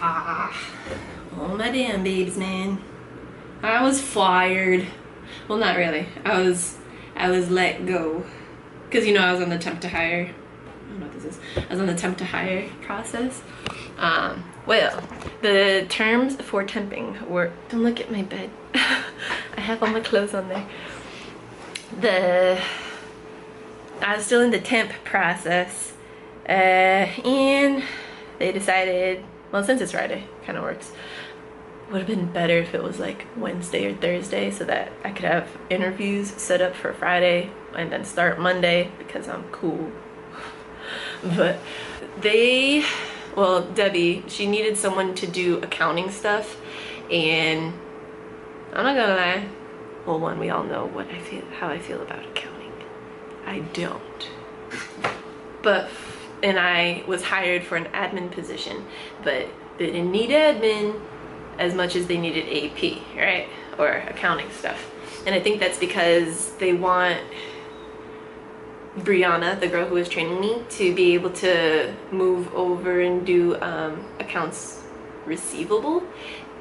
Oh my damn babes, man. I was fired. Well, not really. I was let go. Cause you know I was on the temp to hire. I don't know what this is. I was on the temp to hire process. Well, the terms for temping were, don't look at my bed. I have all my clothes on there. I was still in the temp process, and they decided, well, since it's Friday, kind of works. Would have been better if it was like Wednesday or Thursday so that I could have interviews set up for Friday and then start Monday because I'm cool. But well, Debbie, she needed someone to do accounting stuff, and I'm not gonna lie. Well, one, we all know how I feel about accounting. I don't. And I was hired for an admin position, but they didn't need admin as much as they needed AP, right? Or accounting stuff. And I think that's because they want Brianna, the girl who was training me, to be able to move over and do accounts receivable,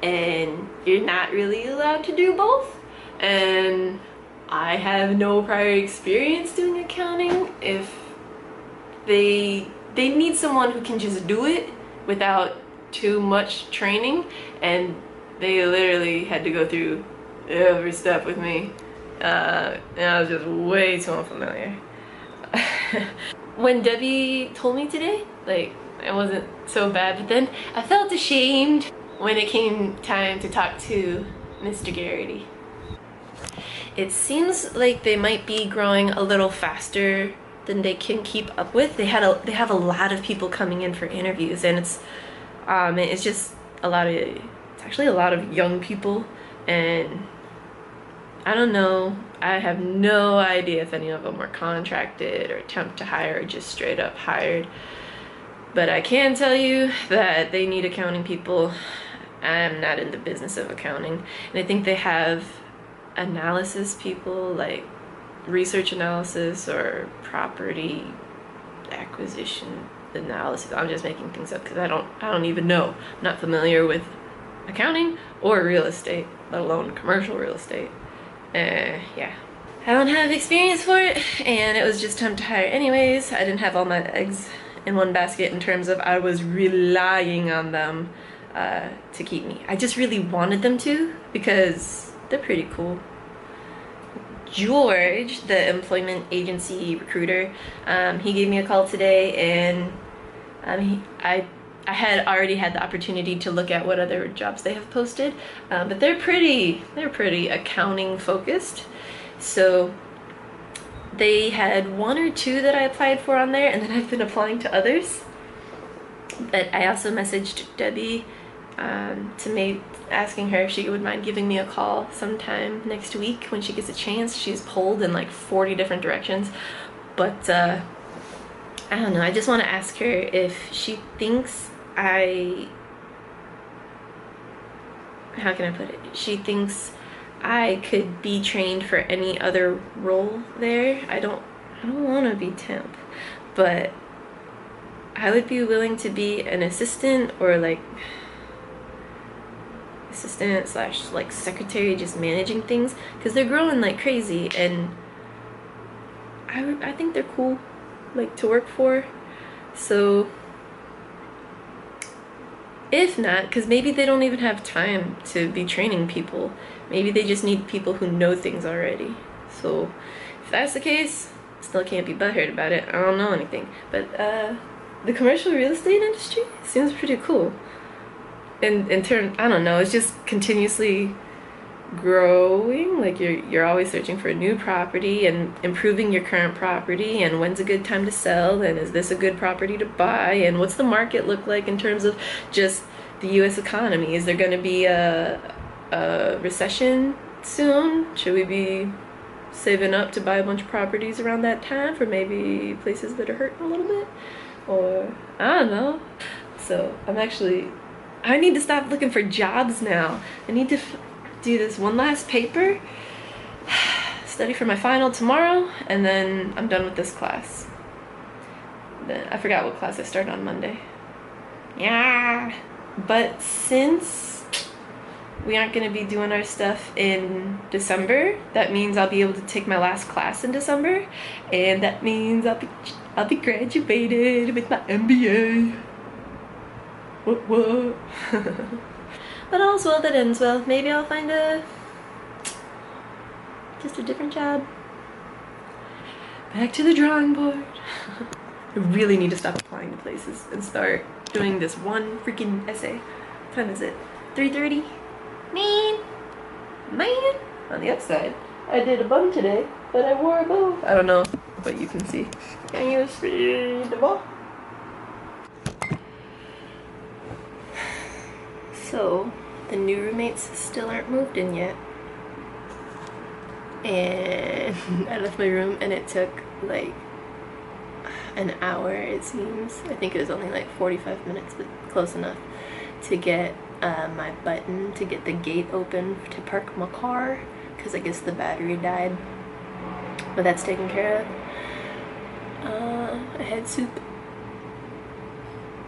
and you're not really allowed to do both. And I have no prior experience doing accounting. If they need someone who can just do it without too much training, and they literally had to go through every step with me, and I was just way too unfamiliar. When Debbie told me today, like, it wasn't so bad, but then I felt ashamed when it came time to talk to Mr. Garrity. It seems like they might be growing a little faster than they can keep up with. They have a lot of people coming in for interviews, and it's just it's actually a lot of young people, and I don't know, I have no idea if any of them were contracted or attempt to hire or just straight up hired. But I can tell you that they need accounting people. I'm not in the business of accounting, and I think they have analysis people, like research analysis or property acquisition analysis. I'm just making things up because I don't even know. I'm not familiar with accounting or real estate, let alone commercial real estate. Yeah, I don't have experience for it, and it was just time to hire anyways. I didn't have all my eggs in one basket in terms of I was relying on them to keep me. I just really wanted them to because they're pretty cool. George, the employment agency recruiter, he gave me a call today, and I had already had the opportunity to look at what other jobs they have posted, but they're pretty accounting focused. So they had one or two that I applied for on there, and then I've been applying to others. But I also messaged Debbie asking her if she would mind giving me a call sometime next week when she gets a chance. She's pulled in like 40 different directions, but I don't know, I just want to ask her if she thinks how can I put it? She thinks I could be trained for any other role there. I don't want to be temp, but I would be willing to be an assistant or like assistant / like secretary, just managing things, because they're growing like crazy, and I think they're cool, like, to work for. So if not, because maybe they don't even have time to be training people, maybe they just need people who know things already. So if that's the case, still can't be butthurt about it. I don't know anything, but the commercial real estate industry seems pretty cool. In turn, I don't know, it's just continuously growing. Like, you're always searching for a new property and improving your current property, and when's a good time to sell, and is this a good property to buy, and what's the market look like in terms of just the US economy? Is there going to be a recession soon? Should we be saving up to buy a bunch of properties around that time for maybe places that are hurting a little bit? Or I don't know. So I need to stop looking for jobs now. I need to do this one last paper, study for my final tomorrow, and then I'm done with this class. Then I forgot what class I start on Monday. Yeah. But since we aren't going to be doing our stuff in December, that means I'll be able to take my last class in December, and that means I'll be graduated with my MBA. What? But all's well that ends well. Maybe I'll find just a different job. Back to the drawing board. I really need to stop applying to places and start doing this one freaking essay. What time is it? 3:30? Man. On the upside, I did a bun today, but I wore a bow. I don't know what you can see. Can you see the bow? So, the new roommates still aren't moved in yet. And I left my room and it took like an hour, it seems. I think it was only like 45 minutes, but close enough to get my button to get the gate open to park my car, because I guess the battery died. But that's taken care of. I had soup.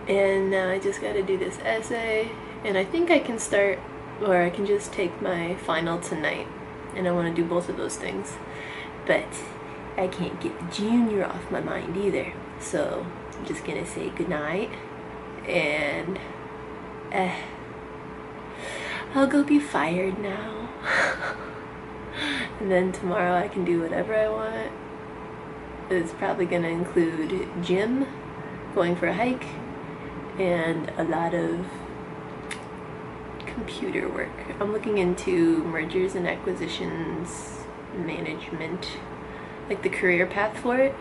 And now I just gotta do this essay. And I think I can start, or I can just take my final tonight. And I want to do both of those things. But I can't get the junior off my mind either. So I'm just gonna say goodnight. And I'll go be fired now. And then tomorrow I can do whatever I want. It's probably gonna include gym, going for a hike, and a lot of computer work. I'm looking into mergers and acquisitions management, like the career path for it,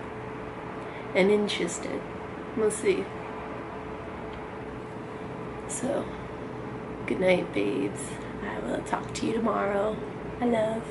and interested. We'll see. So, good night, babes. I will talk to you tomorrow. I love.